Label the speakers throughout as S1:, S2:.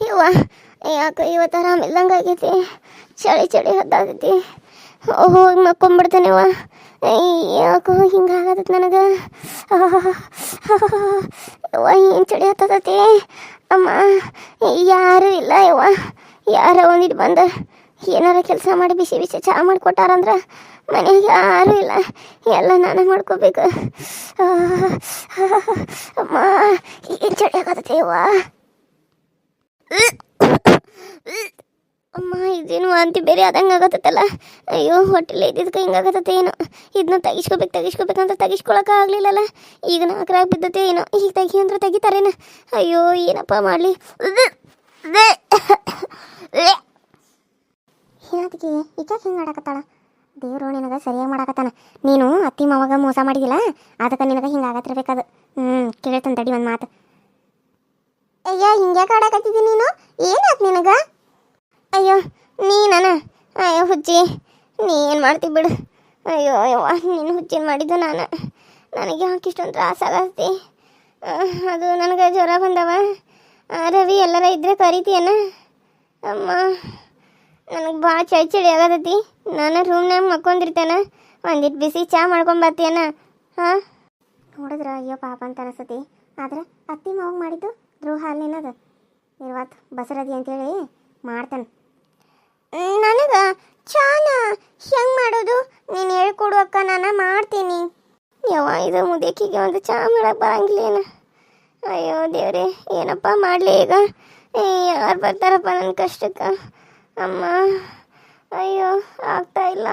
S1: ಇವ ಯಾಕೆ ಇವತ್ತು ಆರಾಮಿಲ್ದಂಗೆ ಆಗೈತಿ. ಚಳಿ ಚಳಿ ಹತ್ತಾಗೈತಿ. ಹೋಗಿ ಮಕ್ಕೊಂಬಿಡ್ತಾನೆ ಇವ. ಯಾಕೋ ಹಿಂಗಾಗತ್ತೈತಿ ನನಗೆ. ಇವ ಏನು ಚಳಿ ಹತ್ತತೈತಿ. ಅಮ್ಮ ಯಾರೂ ಇಲ್ಲ ಇವ. ಯಾರ ಒಂದಿಟ್ಟು ಬಂದು ಏನಾರ ಕೆಲಸ ಮಾಡಿ ಬಿಸಿ ಬಿಸಿ ಚಹಾ ಮಾಡಿಕೊಟ್ಟಾರಂದ್ರೆ ಮನೆಗೆ ಯಾರೂ ಇಲ್ಲ, ಎಲ್ಲ ನಾನೇ ಮಾಡ್ಕೋಬೇಕು. ಅಮ್ಮ ಏನು ಚಳಿ ಆಗತ್ತೈತಿ ಇವ. ಅಮ್ಮ ಇದೇನು ವಾಂತಿ ಬೇರೆ ಆದಂಗೆ ಆಗತ್ತಲ್ಲ. ಅಯ್ಯೋ ಹೊಟ್ಟೆಲ್ಲ ಇದ್ದಿದ್ದಕ್ಕೆ ಹಿಂಗಾಗತ್ತೆ ಏನೋ. ಇದನ್ನ ತೆಗಿಸ್ಕೋಬೇಕಂತ ತೆಗಿಸ್ಕೊಳಕ್ಕೆ ಆಗಲಿಲ್ಲಲ್ಲ. ಈಗ ನಾಲ್ಕರಾಗ ಬಿದ್ದತೆ ಏನೋ. ಈಗ ತೆಗಿ ಅಂದ್ರೆ ತೆಗಿತಾರೇನ. ಅಯ್ಯೋ ಏನಪ್ಪ ಮಾಡಲಿ. ಏನಾದಕ್ಕೆ ಈಕೆ ಹಿಂಗೆ ಆಡಕತ್ತಾಳ. ದೇವ್ರು ನಿನಗೆ ಸರಿಯಾಗಿ ಮಾಡಾಕತ್ತಾನ. ನೀನು ಅತ್ತಿ ಮಾವಾಗ ಮೋಸ ಮಾಡಿದಿಲ್ಲ, ಅದಕ್ಕೆ ನಿನಗೆ ಹಿಂಗೆ ಆಗತ್ತಿರ್ಬೇಕದು. ಕೇಳ್ತಾನೆ ತಡಿ ಒಂದು ಮಾತು. ಅಯ್ಯ ಹಿಂಗ್ಯಾಕೆ ಆಡಕತ್ತಿದ್ದಿ ನೀನು? ಏನಾಯ್ತು ನಿನಗೆ? ಅಯ್ಯೋ ನೀನ? ಅಯ್ಯೋ ಹುಚ್ಚಿ, ನೀ ಏನು ಮಾಡ್ತಿ ಬಿಡು. ಅಯ್ಯೋ ಅಯ್ಯವ್ವ, ನೀನು ಹುಚ್ಚಿನ ಮಾಡಿದ್ದು ನಾನು. ನನಗೆ ಯಾಕೆ ಇಷ್ಟೊಂದು ತ್ರಾಸಾಗತ್ತಿ. ಅದು ನನಗೆ ಜ್ವರ ಬಂದವ. ರವಿ ಎಲ್ಲರ ಇದ್ರೆ ಕರಿತೀಯನ? ಅಮ್ಮ ನನಗೆ ಭಾಳ ಚಳಿ ಚಳಿ ಆಗತೈತಿ. ನಾನು ರೂಮ್ನಾಗ ಮಕ್ಕೊಂದಿರ್ತೇನೆ. ಒಂದಿಟ್ಟು ಬಿಸಿ ಚಹಾ ಮಾಡ್ಕೊಂಬರ್ತೀಯನ? ಹಾಂ ನೋಡಿದ್ರ ಅಯ್ಯೋ ಪಾಪ ಅಂತ ಅನಿಸ್ತತಿ. ಆದ್ರೆ ಅತ್ತಿ ಮಾವಾಗ ಮಾಡಿದ್ದು ದ್ರೋಹ ಅಲ್ಲೇನದು. ಇವತ್ತು ಬಸರದಿ ಅಂತೇಳಿ ಮಾಡ್ತಾನೆ. ನನಗೆ ಚಾನ ಹೆಂಗೆ ಮಾಡೋದು ನೀನು ಹೇಳ್ಕೊಡು ಅಕ್ಕ, ನಾನು ಮಾಡ್ತೀನಿ. ಯವ್ವ ಇದು ಮುದೇಕಿಗೆ ಒಂದು ಚಹಾ ಮಾಡಕ್ಕೆ ಬರಂಗಿಲ್ಲ ಏನು. ಅಯ್ಯೋ ದೇವ್ರೆ ಏನಪ್ಪ ಮಾಡಲಿ ಈಗ. ಯಾರು ಬರ್ತಾರಪ್ಪ ನನ್ನ ಕಷ್ಟಕ್ಕೆ. ಅಮ್ಮ ಅಯ್ಯೋ ಆಗ್ತಾ ಇಲ್ಲ.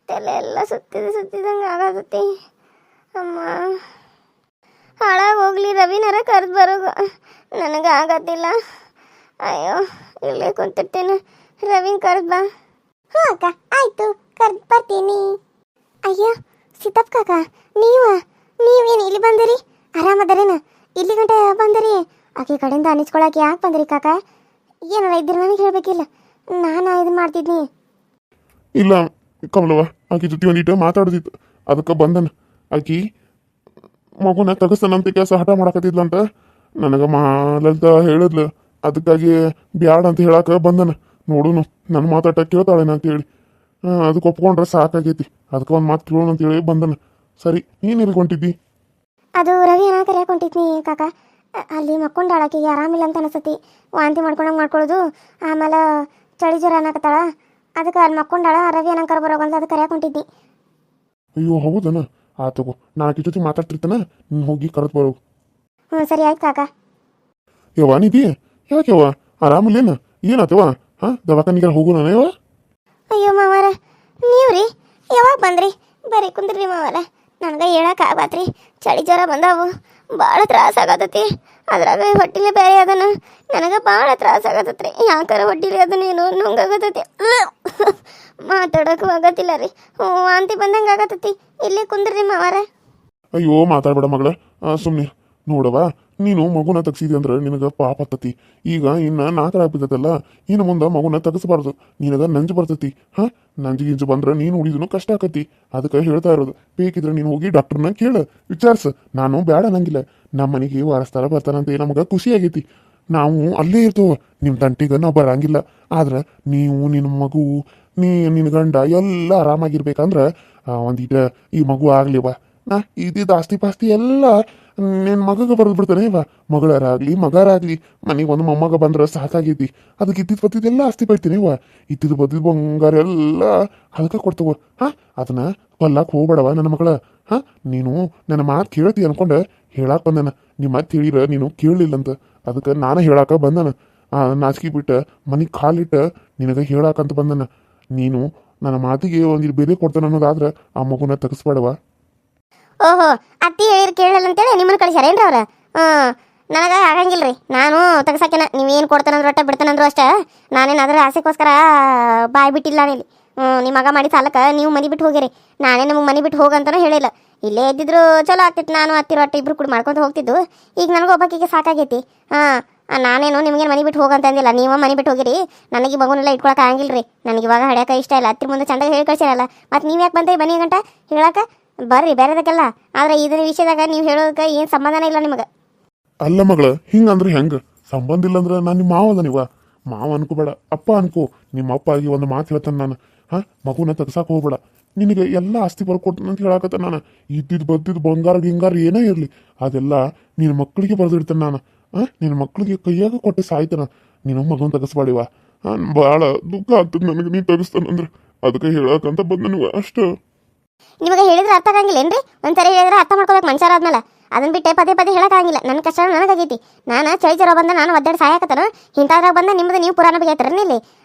S1: ತಲೆ ಎಲ್ಲ ಸುತ್ತಿದಂಗೆ ಆಗತೈತಿ. ಅಮ್ಮ ಹಾಳಾಗಿ ಹೋಗ್ಲಿ, ರವಿನಾರ ಕರೆದು ಬರೋದು. ನನಗೆ ಆಗತ್ತಿಲ್ಲ. ಅಯ್ಯೋ ಇಲ್ಲೇ ಕುಂತಿರ್ತೇನೆ. ರವಿನ ಕರೆದು ಬಾ. ಹಾಂ ಅಕ್ಕ ಆಯಿತು, ಕರೆದು ಬರ್ತೀನಿ. ಅಯ್ಯೋ ಸಿದ್ದಪ್ಪ ಕಾಕ, ನೀವೇನು ಇಲ್ಲಿ ಬಂದಿರಿ? ಆರಾಮದರೇನ? ಇಲ್ಲಿ ಗಂಟ ಬಂದಿರಿ? ಆಕೆ ಕಡೆಯಿಂದ ಅನಿಸ್ಕೊಳಕ್ಕೆ ಯಾಕೆ ಬಂದಿರಿ ಕಾಕ? ಏನಾರ ಇದ್ರೆ ನನಗೆ ಹೇಳಬೇಕಿಲ್ಲ, ನಾನು ಇದು ಮಾಡ್ತಿದ್ನಿ.
S2: ಇಲ್ಲ ಕಮಲವ್ವ, ಆಕೆ ಜೊತೆ ಒಂದಿಟ್ಟು ಮಾತಾಡೋದಿತ್ತು, ಅದಕ್ಕೆ ಬಂದನ. ಆಕಿ ಮಗುನ ತಗಸ್ತಾನಂತ ಕೆಲಸ ಹಠ ಮಾಡಕತ್ತಿದ್ಲಂತ ನನಗೆ ಲಲಿತಾ ಹೇಳಿದ್ಲು. ಅದಕ್ಕಾಗಿ ಬ್ಯಾಡ ಅಂತ ಹೇಳಕ್ಕೆ ಬಂದನ. ನೋಡುನು ನನ್ನ ಮಾತಾಟ ಕೇಳ್ತಾಳೇನ ಅಂತೇಳಿ. ಅದಕ್ಕೆ ಒಪ್ಕೊಂಡ್ರೆ ಸಾಕಾಗೈತಿ. ಅದಕ್ಕೆ ಒಂದು ಮಾತು ಕೇಳೋಣ ಅಂತೇಳಿ ಬಂದನ. ಸರಿ, ನೀನು ಎಲ್ಲಿ ಹೊಂಟಿದ್ದಿ?
S1: ಅದು ರವಿ ಏನ ಕರೆಯಕ್ಕೆ ಹೊಂಟಿದ್ನಿ ಕಾಕ. ಅಲ್ಲಿ ಮಕ್ಕೊಂಡಾಳಕಿಗೆ ಆರಾಮಿಲ್ಲ ಅಂತ ಅನಿಸ್ತತಿ. ವಾಂತಿ ಮಾಡ್ಕೊಳ್ಳೋದು. ಆಮೇಲೆ ಚಳಿ ಜ್ವರ ಅನ್ನಕತ್ತಾಳ. ಅದಕ್ಕೆ ಅಲ್ಲಿ ಮಕ್ಕೊಂಡಾಳ. ರವಿ ಏನಂಗೆ ಕರ್ಬರೋಗಂತ ಅದು ಕರೆಯಕ್ಕೆ ಹೊಂಟಿದ್ನಿ.
S2: ಅಯ್ಯೋ ಹೌದನ? ಆತಗೋ, ನಾ ಆಕೆ ಜೊತೆ ಮಾತಾಡ್ತಿರ್ತಾನ, ನೀನು ಹೋಗಿ ಕರೆದು ಬರೋ.
S1: ಹ್ಞೂ ಸರಿ ಆಯ್ತು ಕಾಕ.
S2: ಯವ್ವ ನಿಧಿ, ಯಾಕೆವ್ವ ಆರಾಮಿಲ್ಲೇನ? ಏನಾತವ? ಹಾಂ ದವಾಖಾನಿಗೆ ಹೋಗೋಣ ಯವ್ವ?
S1: ಅಯ್ಯೋ ಮಾವಾರ, ನೀವು ರೀ ಯಾವಾಗ ಬಂದ್ರಿ? ಬರೀ ಕುಂದ್ರಿ ಮಾವಾರ. ನನಗೆ ಹೇಳಕ್ಕಾಗತ್ರಿ, ಚಳಿ ಜ್ವರ ಬಂದಾವು. ಭಾಳ ತ್ರಾಸ ಆಗತೈತಿ. ಅದ್ರಾಗ ಹೊಟ್ಟಿಲೆ ಬೇರೆ ಅದನ. ನನಗೆ ಭಾಳ ತ್ರಾಸ ಆಗತ್ತೈತ್ರಿ. ಯಾಕಾರ ಹೊಟ್ಟಿಲೆ ಅದನ್ನೇನು ನುಂಗಾಗತೈತಿ. ಮಾತಾಡೋಕ್ಕೂ ಆಗತ್ತಿಲ್ಲ ರೀ. ವಾಂತಿ ಬಂದಂಗೆ ಆಗತೈತಿ. ಇಲ್ಲಿ ಕುಂದ್ರಿ ಮಾವಾರ.
S2: ಅಯ್ಯೋ ಮಾತಾಡ್ಬೇಡ ಮಗಳ, ಸುಮ್ಮನೆ ನೋಡವ. ನೀನು ಮಗುನ ತಗ್ಸಿದಿ ಅಂದ್ರೆ ನಿನಗೆ ಪಾಪ ಹತ್ತತಿ. ಈಗ ಇನ್ನು 4 ಆಗ್ಬಿದ್ದಲ್ಲ, ಇನ್ನು ಮುಂದೆ ಮಗುನ ತಗಸಬಾರ್ದು. ನಿನಗೆ ನಂಜು ಬರ್ತೈತಿ. ಹಾಂ ನಂಜು ಬಂದ್ರೆ ನೀನು ಉಳಿದನು ಕಷ್ಟ ಆಕತಿ. ಅದಕ್ಕೆ ಹೇಳ್ತಾ ಇರೋದು, ಬೇಕಿದ್ರೆ ನೀನು ಹೋಗಿ ಡಾಕ್ಟರ್ನ ಕೇಳು, ವಿಚಾರಿಸು. ನಾನು ಬೇಡ ಅನ್ನಂಗಿಲ್ಲ. ನಮ್ಮ ಮನೆಗೆ ವಾರಸ್ತಾರ ಬರ್ತಾನಂತೆ ನಮಗೆ ಖುಷಿ ಆಗೈತಿ. ನಾವು ಅಲ್ಲೇ ಇರ್ತೇವೆ, ನಿಮ್ಮ ತಂಟಿಗೆ ನಾವು ಬರಂಗಿಲ್ಲ. ಆದ್ರೆ ನೀವು, ನಿನ್ನ ಮಗು, ನಿನ್ನ ಗಂಡ ಎಲ್ಲ ಆರಾಮಾಗಿರ್ಬೇಕಂದ್ರೆ ಒಂದೀಟ ಈ ಮಗು ಆಗ್ಲಿವ. ನಾ ಇದ್ದಿದ್ದು ಆಸ್ತಿ ಪಾಸ್ತಿ ಎಲ್ಲ ನಿನ್ನ ಮಗಗೆ ಬರೆದು ಬಿಡ್ತಾನೆ ಇವ. ಮಗಳರಾಗಲಿ ಮಗರಾಗಲಿ ಮನೆಗೆ ಒಂದು ಮೊಮ್ಮಗ ಬಂದ್ರೆ ಸಾಕಾಗೈತಿ. ಅದಕ್ಕೆ ಬತ್ತಿದ್ದೆಲ್ಲ ಆಸ್ತಿ ಬೈತೀನಿ ಇವ. ಬದ್ದಿದ್ದು ಬಂಗಾರ ಎಲ್ಲ ಅದಕ್ಕೆ ಕೊಡ್ತವ. ಹಾಂ ಅದನ್ನ ಕೊಲ್ಲಕ್ಕೆ ಹೋಗ್ಬೇಡವ ನನ್ನ ಮಗಳ. ಹಾಂ ನೀನು ನನ್ನ ಮಾತು ಕೇಳ್ತಿ ಅನ್ಕೊಂಡೆ ಹೇಳಕ್ಕೆ ಬಂದನ. ನಿಮ್ಮ ಮಾತು ಹೇಳಿರ ನೀನು ಕೇಳಲಿಲ್ಲಂತ. ಅದಕ್ಕೆ ನಾನು ಹೇಳಾಕ ಬಂದನ. ನಾಚಿಕೆ ಬಿಟ್ಟು ಮನೆಗೆ ಕಾಲಿಟ್ಟು ನಿನಗೆ ಹೇಳಾಕಂತ ಬಂದನ. ನೀನು ನನ್ನ ಮಾತಿಗೆ ಒಂದಿಟ್ಟು ಬೆಲೆ ಕೊಡ್ತಾನೆ ಅನ್ನೋದಾದ್ರೆ ಆ ಮಗುನ ತಗಸ್ಬೇಡವ.
S1: ಓಹೋ, ಅತ್ತಿ ಹೇಳಿರ್ ಕೇಳಲ್ಲ ಅಂತೇಳಿ ನಿಮ್ಮನ್ನು ಕಳಿಸ್ಯಾರೇನ್ರಿ ಅವ್ರ? ನನಗೆ ಆಗಂಗಿಲ್ಲ ರೀ. ನಾನು ತಗಸಾಕೆನ ನೀವೇನು ಕೊಡ್ತಾನಂದ್ರೆ ಒಟ್ಟ ಬಿಡ್ತಾನಂದ್ರು ಅಷ್ಟೇ. ನಾನೇನಾದ್ರೂ ಆಸೆಗೋಸ್ಕರ ಬಾಯ್ ಬಿಟ್ಟಿಲ್ಲ ಇಲ್ಲಿ. ನಿಮ್ಮ ಮಗ ಮಾಡಿ ಸಾಲಕ್ಕೆ ನೀವು ಮನೆ ಬಿಟ್ಟು ಹೋಗಿರಿ. ನಾನೇ ನಮಗೆ ಮನೆ ಬಿಟ್ಟು ಹೋಗಂತನೂ ಹೇಳಿಲ್ಲ. ಇಲ್ಲೇ ಇದ್ದಿದ್ರು ಚಲೋ ಆಗ್ತಿತ್ತು. ನಾನು ಅತ್ತಿ ರೊಟ್ಟಿ ಇಬ್ರು ಕೂಡ ಮಾಡ್ಕೊತ ಹೋಗ್ತಿದ್ದು. ಈಗ ನನಗೆ ಒಬ್ಬಾಕಿಗೆ ಸಾಕಾಗೈತಿ. ನಾನೇನು ನಿಮಗೆ ಮನೆ ಬಿಟ್ಟು ಹೋಗಂತ ಅಂದಿಲ್ಲ. ನೀವು ಮನೆ ಬಿಟ್ಟು ಹೋಗಿರಿ. ನನಗೆ ಮಗುನೆಲ್ಲ ಇಟ್ಕೊಳಕ್ಕೆ ಆಗಂಗಿಲ್ಲ ರೀ. ನನಗೆ ಇವಾಗ ಹಡ್ಯಾಕ ಇಷ್ಟ ಇಲ್ಲ. ಅತ್ತಿ ಮುಂದೆ ಚಂದಾಗಿ ಹೇಳಿ ಕಳ್ಸಿರಲ್ಲ. ಮತ್ತು ನೀವು ಯಾಕೆ ಬಂದ್ರಿ ಬನ್ನಿ ಗಂಟ ಹೇಳಕ್ಕೆ? ಬರ್ರಿ ಬೇರೆದಕ್ಕೆಲ್ಲ. ಆದ್ರೆ ಇದರ ವಿಷಯದಾಗ ನೀವು ಹೇಳೋದಕ್ಕೆ ಏನು ಸಮಾಧಾನ ಇಲ್ಲ ನಿಮಗೆ.
S2: ಅಲ್ಲ ಮಗಳ, ಹಿಂಗಂದ್ರೆ ಹೆಂಗೆ? ಸಂಬಂಧ ಇಲ್ಲ ಅಂದ್ರೆ ನಾನು ನಿಮ್ಮ ಮಾವ ಅದ ನೀವ ಮಾವ ಅನ್ಕೋಬೇಡ ಅಪ್ಪ ಅನ್ಕೋ ನಿಮ್ಮ ಅಪ್ಪ ಆಗಿ ಒಂದು ಮಾತು ಹೇಳ್ತಾನೆ ನಾನು ಮಗುನ ತೆಗ್ಸಾಕ್ ಹೋಗ್ಬೇಡ ನಿನಗೆ ಎಲ್ಲ ಆಸ್ತಿ ಬರ್ಕೊಡ್ತಾನೆ ಅಂತ ಹೇಳಕತ್ತ ನಾನು ಇದ್ದಿದ್ದು ಬದ್ದಿದ್ದು ಬಂಗಾರ ಗಿಂಗಾರ ಏನೇ ಇರಲಿ ಅದೆಲ್ಲ ನಿನ್ನ ಮಕ್ಕಳಿಗೆ ಬರೆದಿಡ್ತೇನೆ ನಾನು ನಿನ್ನ ಮಕ್ಕಳಿಗೆ ಕೈಯಾಗ ಕೊಟ್ಟು ಸಾಯ್ತಾನ ನೀನು ಮಗನ ತೆಗಿಸ್ಬಾಡಿವ ಭಾಳ ದುಃಖ ಆಗ್ತದೆ ನನಗೆ ನೀನು ತೆಗಿಸ್ತಾನಂದ್ರೆ ಅದಕ್ಕೆ ಹೇಳಕಂತ ಬಂದ ನೀವು ಅಷ್ಟು
S1: ನಿಮಗೆ ಹೇಳಿದ್ರೆ ಅರ್ಥ ಆಗಂಗಿಲ್ಲೇನ್ರಿ ಒಂದ್ಸರಿ ಹೇಳಿದ್ರೆ ಅರ್ಥ ಮಾಡ್ಕೋಬೇಕು ಮನುಷ್ಯರ ಆದ್ಮೇಲೆ ಅದನ್ನ ಬಿಟ್ಟೆ ಪದೇ ಪದೇ ಹೇಳಕ್ಕಾಗಿಲ್ಲ ನನ್ನ ಕಷ್ಟ ನನಗಾಗೈತಿ ನಾನು ಚಳಿ ಜ್ವರ ಬಂದ ನಾನು ಒದ್ದಾಡಿ ಸಾಯಕತ್ತನ ಇಂಥದ್ರಾಗ ಬಂದ ನಿಮ್ಮದು ನೀವು ಪುರಾಣ ಬಗ್ಗೆ ಹೇಳ್ತಾರ ಇಲ್ಲಿ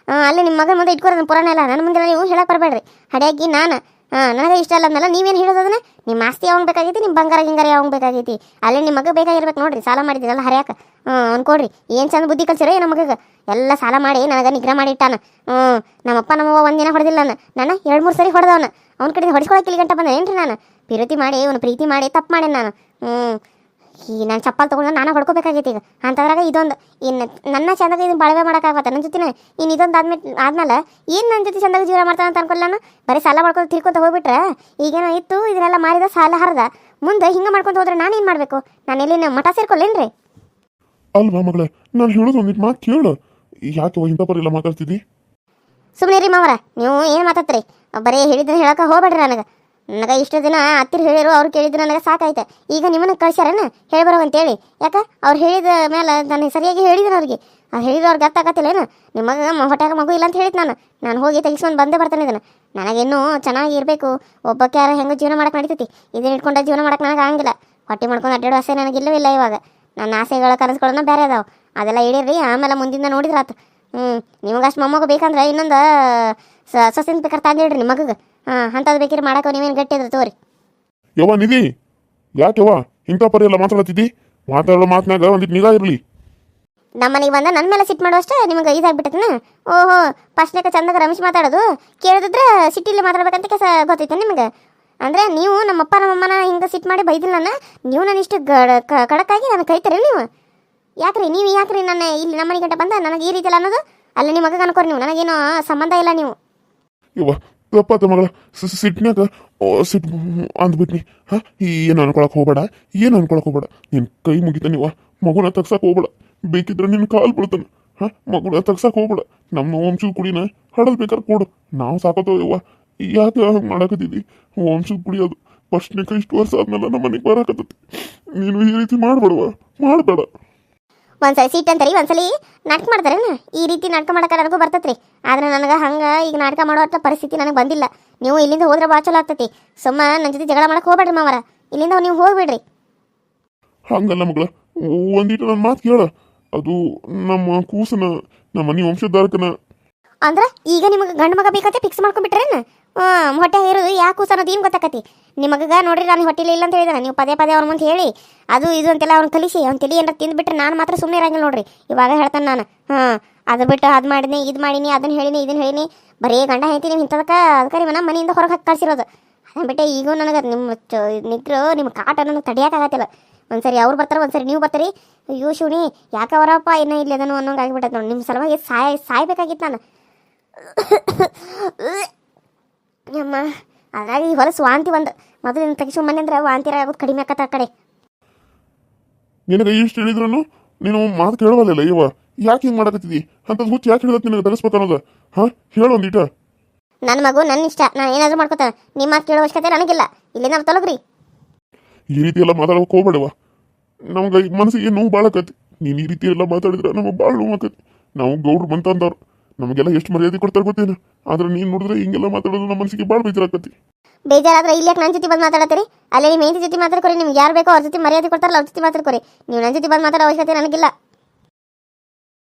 S1: ಅಲ್ಲಿ ನಿಮ್ಮ ಮಗನ ಮುಂದೆ ಇಟ್ಕೊರ ಪುರಾಣ ಇಲ್ಲ ನನ್ನ ಮುಂದೆ ನೀವು ಹೇಳಕ್ ಬರಬೇಡ್ರಿ ಹಡಿಯಾಗಿ ನಾನು ನನಗೆ ಇಷ್ಟ ಅಲ್ಲ ಅಂದಲ್ಲ ನೀವೇನು ಹೇಳೋದನ್ನ ನಿಮ್ಮ ಆಸ್ತಿ ಯಾವಾಗ ಬೇಕಾಗೈತಿ ನಿಮ್ಮ ಬಂಗಾರ ಗಿಂಗಾರ ಯಾವಾಗ ಬೇಕಾಗೈತಿ ಅಲ್ಲಿ ನಿಮ್ಮ ಮಗ ಬೇಕಾಗಿರ್ಬೇಕು ನೋಡ್ರಿ ಸಾಲ ಮಾಡಿದ್ದೀರಲ್ಲ ಹರಿಯಾಕ ಅನ್ಕೊಡ್ರಿ ಏನು ಚಂದ ಬುದ್ಧಿ ಕಲ್ಸಿರೋ ನಮ್ಮ ಮಗಗೆ ಎಲ್ಲ ಸಾಲ ಮಾಡಿ ನನಗೆ ನಿಗ್ರಹ ಮಾಡಿ ಇಟ್ಟಾನ ನಮ್ಮಪ್ಪ ನಮ್ಮವ್ವ ಒಂದಿನ ಹೊಡೆದಿಲ್ಲ ನಾನು 2-3 ಸರಿ ಹೊಡೆದವನ ಅವ್ನ ಕಡೆ ಹೊಡಿಸ್ಕೊಳಕ್ಕೆ ಇಲ್ಲಿ ಗಂಟ ಬಂದೆ ಏನ್ರಿ ನಾನು ಪ್ರೀತಿ ಮಾಡಿ ಅವ್ನು ಪ್ರೀತಿ ಮಾಡಿ ತಪ್ಪು ಮಾಡೇನಿ ನಾನು ಈ ನಾನು ಚಪ್ಪಲ್ ತೊಗೊಂಡು ನಾನು ಹೊಡ್ಕೋಬೇಕಾಗೈತಿ ಈಗ ಅಂತದ್ರಾಗ ಇದೊಂದು ಇನ್ನು ನನ್ನ ಚಂದಾಗ ಇದನ್ನು ಬಾಳ್ವೆ ಮಾಡೋಕ್ಕಾಗತ್ತೆ ನನ್ನ ಜೊತೆ ಇನ್ನು ಇದೊಂದು ಆದ್ಮೇಲೆ ಏನು ನನ್ನ ಜೊತೆ ಚಂದಾಗ ಜೀವನ ಮಾಡ್ತಾನೆ ಅಂತ ಅನ್ಕೊಳ್ಳ ನಾನು ಬರೀ ಸಾಲ ಮಾಡ್ಕೊಂಡು ತಿರ್ಕೊತ ಹೋಗ್ಬಿಟ್ರೆ ಈಗೇನೋ ಇತ್ತು ಇದನ್ನೆಲ್ಲ ಮಾರಿದ ಸಾಲ ಹರಿದ ಮುಂದೆ ಹಿಂಗೆ ಮಾಡ್ಕೊಂಡು ಹೋದ್ರೆ ನಾನು ಏನು ಮಾಡಬೇಕು ನಾನು ಎಲ್ಲಿ ಮಠ ಸೇರ್ಕೊಳ್ಳೇನ್ರಿ
S2: ಅಲ್ವಾ ಮಗಳೇ ನಾನು ಹೇಳೋದು ಒಂದಿಟ್ಟು ಮಾತು ಕೇಳು ಯಾಕೆ ಇಂಥ ಪರ ಎಲ್ಲ ಮಾತಾಡ್ತಿದ್ದಿ
S1: ಸುಮ್ಮನೆ ರೀ ಮಾವರ ನೀವು ಏನು ಮಾತಾಡ್ತೀರಿ ಬರೀ ಹೇಳಿದ್ರೆ ಹೇಳಕ್ಕೆ ಹೋಗ್ಬೇಡ್ರಿ ನನಗೆ ಇಷ್ಟು ದಿನ ಹತ್ತಿರ ಹೇಳಿರು ಅವ್ರು ಕೇಳಿದ್ರು ನನಗೆ ಸಾಕಾಯ್ತು ಈಗ ನಿಮ್ಮನ್ನ ಕಳ್ಸ್ಯಾರನ ಹೇಳ್ಬರೋ ಅಂತೇಳಿ ಯಾಕೆ ಅವ್ರು ಹೇಳಿದ ಮೇಲೆ ನಾನು ಸರಿಯಾಗಿ ಹೇಳಿದ್ರು ಅವ್ರಿಗೆ ಅವ್ರು ಹೇಳಿದ್ರು ಅವ್ರಿಗೆ ಅರ್ಥ ಆಗತ್ತಿಲ್ಲೇನು ನಿಮಗೆ ಹೊಟ್ಯಾಗ ಮಗು ಇಲ್ಲ ಅಂತ ಹೇಳಿದ್ದು ನಾನು ಹೋಗಿ ತೆಗಿಸ್ಕೊಂಡು ಬಂದೇ ಬರ್ತಾನೆ ಇದನ್ನು ನನಗಿನ್ನೂ ಚೆನ್ನಾಗಿ ಇರಬೇಕು ಒಬ್ಬಕ್ಕೆ ಯಾರು ಹೆಂಗೆ ಜೀವನ ಮಾಡಕ್ಕೆ ನಡೀತೈತಿ ಇದನ್ನ ಇಟ್ಕೊಂಡು ಜೀವನ ಮಾಡಕ್ಕೆ ನನಗೆ ಆಗಂಗಿಲ್ಲ ಹೊಟ್ಟೆ ಮಾಡ್ಕೊಂಡು ಅಡ್ಡಾಡೋ ಆಸೆ ನನಗಿಲ್ಲವಿಲ್ಲ ಇವಾಗ ನನ್ನ ಆಸೆಗಳ ಕನಸುಗಳನ್ನ ಬೇರೆ ಅದಾವೆ ಅದೆಲ್ಲ ಇಡೀರಿ ಆಮೇಲೆ ಮುಂದಿಂದ ನೋಡಿದ್ರಾತು ನಿಮಗೆ ಅಷ್ಟು ಮೊಮ್ಮಗ ಬೇಕಂದ್ರೆ ಇನ್ನೊಂದು ಸೊಸೆನ ಬೇಕಾದ್ರೆ ತಂದಿಡ್ರಿ ನಿಮ್ಮ ಮಗಗೆ ಅಂಥದ್ದು ಬೇಕಿರಿ ಮಾಡಕ್ಕೆ ನೀವೇನು ಗಟ್ಟಿದ್ರು ತೋರಿ
S2: ಯವ್ವ ನಿಧಿ ಯಾಕೆವ್ವ ಇಂಥ ಪರಿ ಎಲ್ಲ ಮಾತಾಡ್ತಿದ್ದಿ ಮಾತಾಡೋ ಮಾತನಾಗ ಒಂದಿಟ್ಟು ನಿಗಾ ಇರಲಿ
S1: ನಮ್ಮ ಮನೆಗೆ ಬಂದ ನನ್ನ ಮೇಲೆ ಸಿಟ್ಟು ಮಾಡುವಷ್ಟೇ ನಿಮಗೆ ಇದಾಗ್ಬಿಟ್ಟೈತನ ಓಹೋ ಫಸ್ಟ್ನೇಕ ಚಂದಾಗ ರಮೇಶ್ ಮಾತಾಡೋದು ಕೇಳಿದ್ರೆ ಸಿಟ್ಟಿಲ್ಲಿ ಮಾತಾಡ್ಬೇಕಂತ ಕೆಲಸ ಗೊತ್ತೈತೆ ನಿಮಗೆ ಅಂದರೆ ನೀವು ನಮ್ಮಪ್ಪ ನಮ್ಮಮ್ಮನ ಹಿಂಗೆ ಸಿಟ್ಟು ಮಾಡಿ ಬೈದಿಲ್ಲ ನೀವು ನಾನು ಇಷ್ಟು ಕಡಕ್ಕಾಗಿ ನನಗೆ ಕೈತಾರೆ ನೀವು ಯಾಕ್ರಿ ನೀವು ಯಾಕ್ರಿ ನನ್ನ ಇಲ್ಲಿ ನಮ್ಮ ಮನೆ ಗಂಟೆ ಬಂದ ನನಗೆ ಈ ರೀತಿ ಎಲ್ಲ ಅನ್ನೋದು ಅಲ್ಲಿ ನಿಮ್ಮ ಮಗ ಅನ್ಕೋರಿ ನೀವು ನನಗೇನೋ ಸಂಬಂಧ ಇಲ್ಲ ನೀವು
S2: ಯವ್ವ ತಪ್ಪಾತ ಮಗಳ ಸಿಟ್ನ್ಯಾಗ ಸಿಟ್ಟು ಅಂದ್ಬಿಟ್ನಿ ಏನು ಅನ್ಕೊಳಕ್ ಹೋಗ್ಬೇಡ ಏನು ಅನ್ಕೊಳಕ್ ಹೋಗ್ಬೇಡ ನಿನ್ನ ಕೈ ಮುಗಿತ ನೀವ ಮಗುನ ತಗ್ಸಕ್ಕೆ ಹೋಗ್ಬೇಡ ಬೇಕಿದ್ರೆ ನಿನ್ನ ಕಾಲು ಬೀಳ್ತಾನೆ ಮಗುನ ತಗ್ಸಕ್ಕೆ ಹೋಗ್ಬೇಡ ನಮ್ಮ ವಂಶದ ಕುಡಿನ ಹಡಲ್ ಬೇಕಾದ್ರೆ ಕೊಡು ನಾವು ಸಾಕೋತೇವ ಯವ್ವ ಯಾಕೆ ಹಂಗೆ ಮಾಡಾಕತ್ತಿದ್ದಿ ವಂಶದ ಕುಡಿಯೋದು ಫಸ್ಟ್ನೇಕ ಇಷ್ಟು ವರ್ಷ ಆದ್ಮೇಲೆ ನಮ್ಮ ಮನೆಗೆ ಬರಾಕತ್ತೈತಿ ನೀನು ಈ ರೀತಿ ಮಾಡ್ಬೇಡವ ಮಾಡಬೇಡ
S1: ಒಂದ್ಸಲಿ ಸೀಟ್ ಅಂತಾರಿ ಒಂದ್ಸಲಿ ನಾಟಕ ಮಾಡ್ತಾರೇನು ಈ ರೀತಿ ನಾಟಕ ಮಾಡಕ್ಕೆ ನನಗೂ ಬರ್ತೈತ್ರಿ ಆದ್ರೆ ನನಗೆ ಹಂಗೆ ಈಗ ನಾಟಕ ಮಾಡೋ ಪರಿಸ್ಥಿತಿ ನನಗೆ ಬಂದಿಲ್ಲ ನೀವು ಇಲ್ಲಿಂದ ಹೋದ್ರೆ ಭಾಳ ಚಲೋ ಆಗ್ತೈತಿ ಸುಮ್ಮ ನನ್ನ ಜೊತೆ ಜಗಳ ಮಾಡಕ್ಕೆ ಹೋಗ್ಬೇಡ್ರಿ ಮಾವರ ಇಲ್ಲಿಂದ ನೀವು ಹೋಗ್ಬಿಡ್ರಿ
S2: ಹಂಗಲ್ಲ ಮಗಳ ಒಂದಿಟ್ಟು ನನ್ನ ಮಾತು ಕೇಳ ಅದು ನಮ್ಮ ಕೂಸನ ನಮ್ಮ ಮನೆ ವಂಶಧಾರಕನ
S1: ಅಂದ್ರೆ ಈಗ ನಿಮಗೆ ಗಂಡು ಮಗ ಬೇಕಂತ ಫಿಕ್ಸ್ ಮಾಡ್ಕೊಂಡ್ಬಿಟ್ರೇನು ಹೊಟ್ಟೆ ಇರೋದು ಯಾಕೆ ಕೂಸ ಅನ್ನೋದು ಏನು ಗೊತ್ತಾಕತಿ ನಿಮಗ ನೋಡ್ರಿ ನಾನು ಹೊಟ್ಟೆಲಿ ಇಲ್ಲ ಅಂತ ಹೇಳಿದಾನೆ ನೀವು ಪದೇ ಪದೇ ಅವ್ರ ಮುಂದೆ ಹೇಳಿ ಅದು ಇದು ಅಂತೆಲ್ಲ ಅವ್ನು ಕಲಿಸಿ ಅವ್ನು ತಲೆ ಏನಾರ ತಿಂದ್ಬಿಟ್ರೆ ನಾನು ಮಾತ್ರ ಸುಮ್ಮನೆ ಇರಂಗಿಲ್ಲ ನೋಡ್ರಿ ಇವಾಗ ಹೇಳ್ತಾನೆ ನಾನು ಅದು ಬಿಟ್ಟು ಅದು ಮಾಡಿನಿ ಇದು ಮಾಡೀನಿ ಅದನ್ನು ಹೇಳಿನಿ ಇದನ್ನು ಹೇಳಿನಿ ಬರೀ ಗಂಡ ಹೇಳ್ತೀನಿ ನೀವು ಇಂಥದಕ್ಕೆ ಅದಕ್ಕೆ ನಿಮ್ಮ ಮನೆಯಿಂದ ಹೊರಗೆ ಹಾಕಿ ಕಳ್ಸಿರೋದು ಅದನ್ನ ಬಿಟ್ಟೆ ಈಗೂ ನನಗೆ ನಿಮ್ಮ ನಿಗ್ರು ನಿಮ್ಮ ಕಾಟ ನನಗೆ ತಡಿಯೋಕ್ಕಾಗತ್ತಿಲ್ಲ ಒಂದ್ಸರಿ ಅವ್ರು ಬರ್ತಾರೆ ಒಂದ್ಸರಿ ನೀವು ಬರ್ತೀರಿ ಅಯ್ಯೋ ಶಿವನಿ ಯಾಕೆ ಅವರಪ್ಪ ಇನ್ನೂ ಇಲ್ಲಿ ಅದನ್ನು ಅನ್ನೋಂಗೆ ಆಗಿಬಿಟ್ಟೈತೆ ನೋಡಿ ನಿಮ್ಮ ಸಲುವಾಗಿ ಸಾಯ್ಬೇಕಾಗಿತ್ತು ನಾನು ಅಮ್ಮ ಅದ್ರಾಗ ಈ ಹೊಲಸು ವಾಂತಿ ಒಂದು ಮೊದಲು ತೆಗಿಸೋ ಮನೆ ಅಂದ್ರೆ ವಾಂತಿ ಆಗೋದು ಕಡಿಮೆ ಆಕತ್ತ ಆ ಕಡೆ
S2: ನಿನಗೆ ಇಷ್ಟು ಹೇಳಿದ್ರು ನೀನು ಮಾತು ಕೇಳವಲ್ಲ ಇವ ಯಾಕೆ ಹಿಂಗೆ ಮಾಡಕತ್ತಿದ್ದಿ ಅಂತದ್ ಹುಚ್ಚು ಯಾಕೆ ಹೇಳಿದ ನಿನಗೆ ತಗಸ್ಬೇಕು ಅನ್ನೋದು ಹೇಳು ಒಂದಿಟ
S1: ನನ್ನ ಮಗು ನನ್ನ ಇಷ್ಟ ನಾನು ಏನಾದರೂ ಮಾಡ್ಕೋತಾನೆ ನಿಮ್ಮ ಮಾತು ಕೇಳೋ ಅವಶ್ಯಕತೆ ನನಗಿಲ್ಲ ಇಲ್ಲಿಂದ ನಾವು ತೊಲಗ್ರಿ
S2: ಈ ರೀತಿ ಎಲ್ಲ ಮಾತಾಡೋಕೆ ಹೋಗ್ಬೇಡವ ನಮ್ಗೆ ಮನಸ್ಸಿಗೆ ನೋವು ಭಾಳ ಆಕತಿ ನೀನು ಈ ರೀತಿ ಎಲ್ಲ ಮಾತಾಡಿದ್ರೆ ನಮಗೆ ಭಾಳ ನೋವು ಆಕತಿ ನಾವು ಗೌಡ್ರು ಬಂತಂದವ್ರು ನಮಗೆಲ್ಲ ಎಷ್ಟು ಮರ್ಯಾದೆ ಕೊಡ್ತಾರೆ ಗೊತ್ತೇನು ಆದ್ರೆ ನೀನು ನೋಡಿದ್ರೆ ಹಿಂಗೆಲ್ಲ ಮಾತಾಡೋದು ನಮ್ಮ ಮನಸ್ಸಿಗೆ ಭಾಳ ಬೇಜಾರಾಕತಿ
S1: ಬೇಜಾರಾದ್ರೆ ಇಲ್ಲಿ ಯಾಕೆ ನನ್ನ ಜೊತೆ ಬಂದು ಮಾತಾಡತ್ತೀರಿ ಅಲ್ಲಿ ನಿಮ್ಮ ಹೆಂಡತಿ ಜೊತೆ ಮಾತಾಡ್ಕೊರಿ ನಿಮ್ಗೆ ಯಾರು ಬೇಕೋ ಅವ್ರ ಜೊತೆ ಮರ್ಯಾದೆ ಕೊಡ್ತಾರಲ್ಲ ಅವ್ರ ಜೊತೆ ಮಾತಾಡ್ಕೊರಿ ನೀವು ನನ್ನ ಜೊತೆ ಬಂದು ಮಾತಾಡೋ ಅವಶ್ಯಕತೆ ನನಗಿಲ್ಲ